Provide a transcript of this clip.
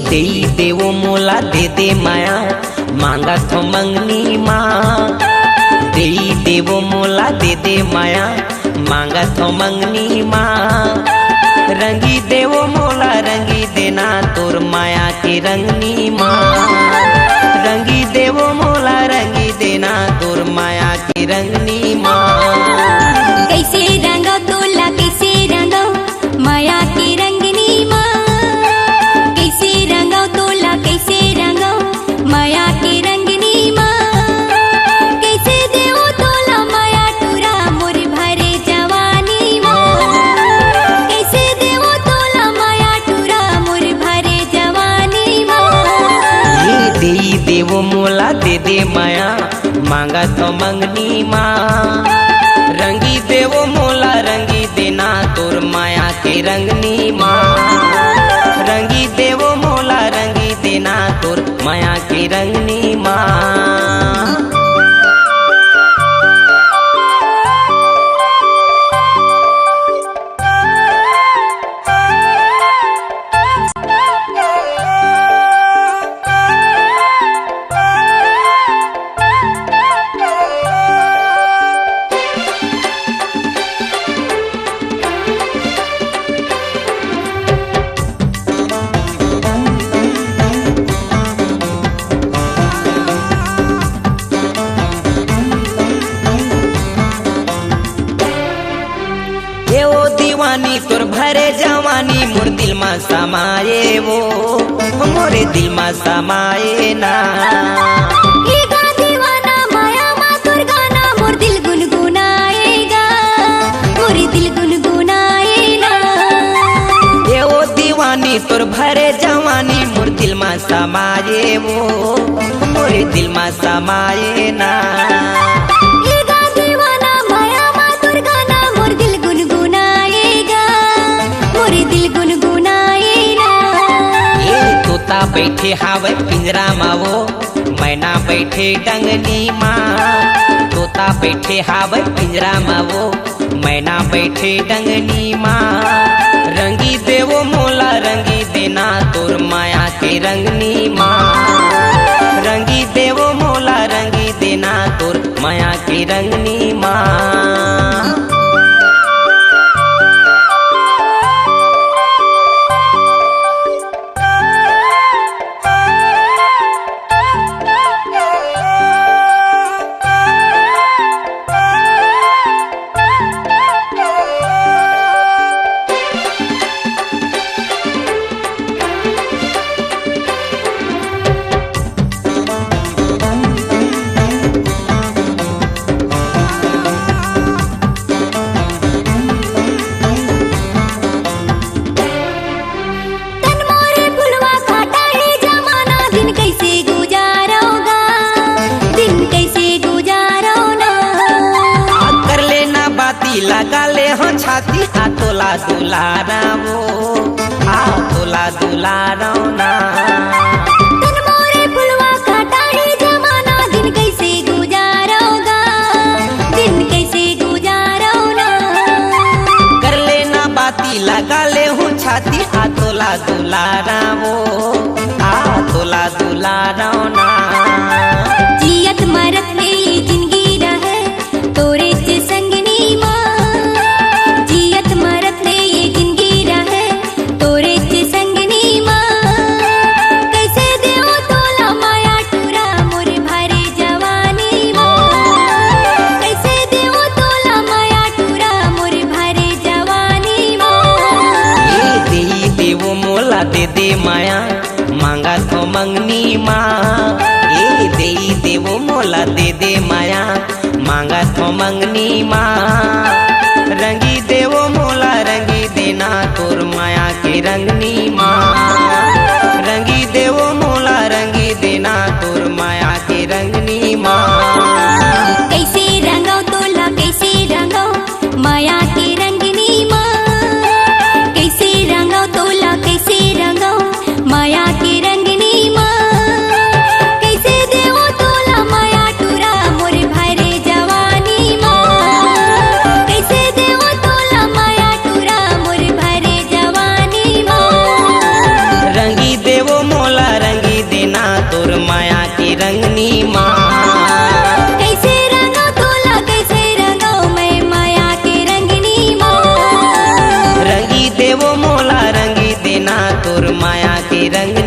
देई देवो मोला दे दे माया मांगा तो मंगनी माँ। देई देवो मोला दे दे माया मांगा तो मंगनी माँ। रंगी देवो मोला रंगी देना तोर माया की रंगनी माँ। रंगी देवो मोला रंगी देना तोर माया की रंगनी माँ। कैसे रंगो तोला कैसे रंगो माया की रंगनी माँ। कैसे रंगो तोला कैसे रंगो माया की रंगनी माँ। कैसे देवो तोला माया टूरा मोर भरे जवानी माँ। कैसे देवो तोला माया टूरा मोर भरे जवानी माँ। ये देई देवो मोला दे दे माया मांगा तो मंगनी माँ। रंगी देवो मोला रंगी देना तोर माया के रंगनी माँ। रंगी देवो मोला रंगी देना तोर माया की रंगनी माँ। दीवानी तोर भरे जवानी मोर दिल में समाये वो मोरे दिल में समाये ना। ये गा दीवाना माया मा तोर गाना मोर दिल गुनगुनाएगा मोर दिल गुनगुनाएगा। ये वो दीवानी तोर भरे जवानी मोर दिल में समाये वो मोरे दिल में समाये ना। ये गा दीवाना माया मा तोर गाना मोर दिल गुनगुनाएगा मोर दिल गुनगुनाएगा। ये तोता बैठे हावे पिंजरा मा वो मैना बैठे डंगनी माँ। तोता बैठे हावे पिंजरा मा वो मैना बैठे डंगनी माँ। रंगी देवो मोला रंगी देना तोर माया के रंगनी माँ। रंगी देवो मोला रंगी देना तोर माया की रंगनी माँ। लगा ले हो छाती तोला दुलारा वो तोला दुलारा ना। तन मोरे फुलवा काटाए जमाना दिन कैसे गुजारोगा दिन कैसे गुजारोना। कर लेना बाती लगा ले हो छाती तोला दुलारा वो तोला दुलारा ना। जियत मरत में ये जिंदगी रहे तोरे से संगनी माँ। जियत मरत में ये जिंदगी रहे तोरे से संगनी माँ। कैसे देवो तोला माया टूरा मोर भरे जवानी माँ। कैसे देवो तोला माया टूरा मोर भरे जवानी माँ। ये देई देवो मोला दे दे माया मांगा तो मंगनी माँ। ये देई देवो मोला दे दे माया मांगा तो मंगनी माँ। रंगी देवो मोला रंगी देना तोर माया की रंगनी माँ। रंगी देवो मोला रंगी देना तोर माया की रंगनी माँ। कैसे रंगो तोला कैसे रंगो माया की रंगनी माँ। कैसे रंगो तोला कैसे रंगो माया की रंगनी माँ। कैसे देवो तोला माया टूरा मोर भरे जवानी माँ। कैसे देवो तोला माया टूरा मोर भरे जवानी माँ। रंगनी